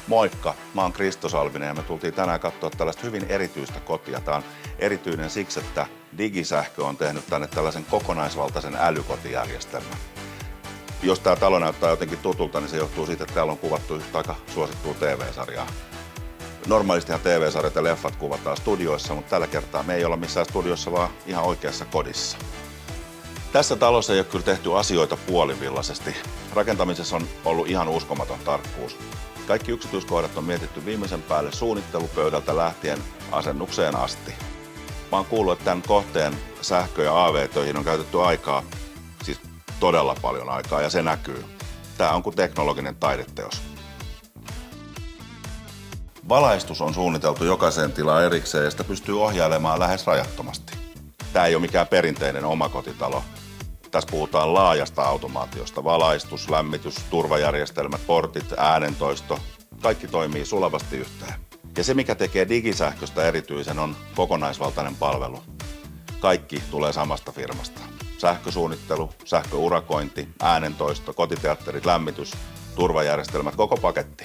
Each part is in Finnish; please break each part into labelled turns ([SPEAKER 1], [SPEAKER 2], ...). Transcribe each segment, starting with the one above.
[SPEAKER 1] Moikka, mä oon Kristo Salvinen ja me tultiin tänään katsoa tällaista hyvin erityistä kotia. Tää on erityinen siksi, että Digisähkö on tehnyt tänne tällaisen kokonaisvaltaisen älykotijärjestelmän. Jos tää talo näyttää jotenkin tutulta, niin se johtuu siitä, että täällä on kuvattu yhtä aika suosittua TV-sarjaa. Normaalistihan TV-sarjat ja leffat kuvataan studioissa, mutta tällä kertaa me ei olla missään studiossa, vaan ihan oikeassa kodissa. Tässä talossa ei ole kyllä tehty asioita puolivillaisesti. Rakentamisessa on ollut ihan uskomaton tarkkuus. Kaikki yksityiskohdat on mietitty viimeisen päälle suunnittelupöydältä lähtien asennukseen asti. Mä oon kuullut, että tämän kohteen sähkö- ja AV-töihin on käytetty aikaa, siis todella paljon aikaa, ja se näkyy. Tää on kuin teknologinen taideteos. Valaistus on suunniteltu jokaiseen tilaan erikseen ja sitä pystyy ohjailemaan lähes rajattomasti. Tää ei ole mikään perinteinen omakotitalo. Tässä puhutaan laajasta automaatiosta. Valaistus, lämmitys, turvajärjestelmät, portit, äänentoisto. Kaikki toimii sulavasti yhteen. Ja se, mikä tekee Digisähköstä erityisen, on kokonaisvaltainen palvelu. Kaikki tulee samasta firmasta. Sähkösuunnittelu, sähköurakointi, äänentoisto, kotiteatterit, lämmitys, turvajärjestelmät, koko paketti.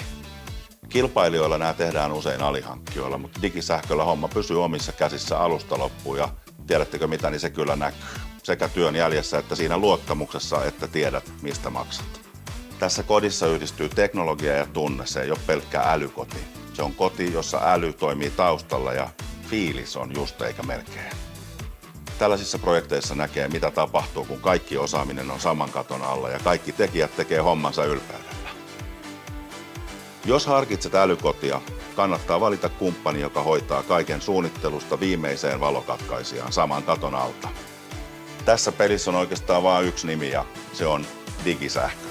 [SPEAKER 1] Kilpailijoilla nämä tehdään usein alihankkijoilla, mutta Digisähköllä homma pysyy omissa käsissä alusta loppuun ja tiedättekö mitä, niin se kyllä näkyy. Sekä työn jäljessä että siinä luottamuksessa, että tiedät mistä maksat. Tässä kodissa yhdistyy teknologia ja tunne, se ei ole pelkkä älykoti. Se on koti, jossa äly toimii taustalla ja fiilis on just eikä melkein. Tällaisissa projekteissa näkee mitä tapahtuu, kun kaikki osaaminen on saman katon alla ja kaikki tekijät tekee hommansa ylpeydellä. Jos harkitset älykotia, kannattaa valita kumppani, joka hoitaa kaiken suunnittelusta viimeiseen valokatkaisijaan saman katon alta. Tässä pelissä on oikeastaan vain yksi nimi ja se on Digisähkö.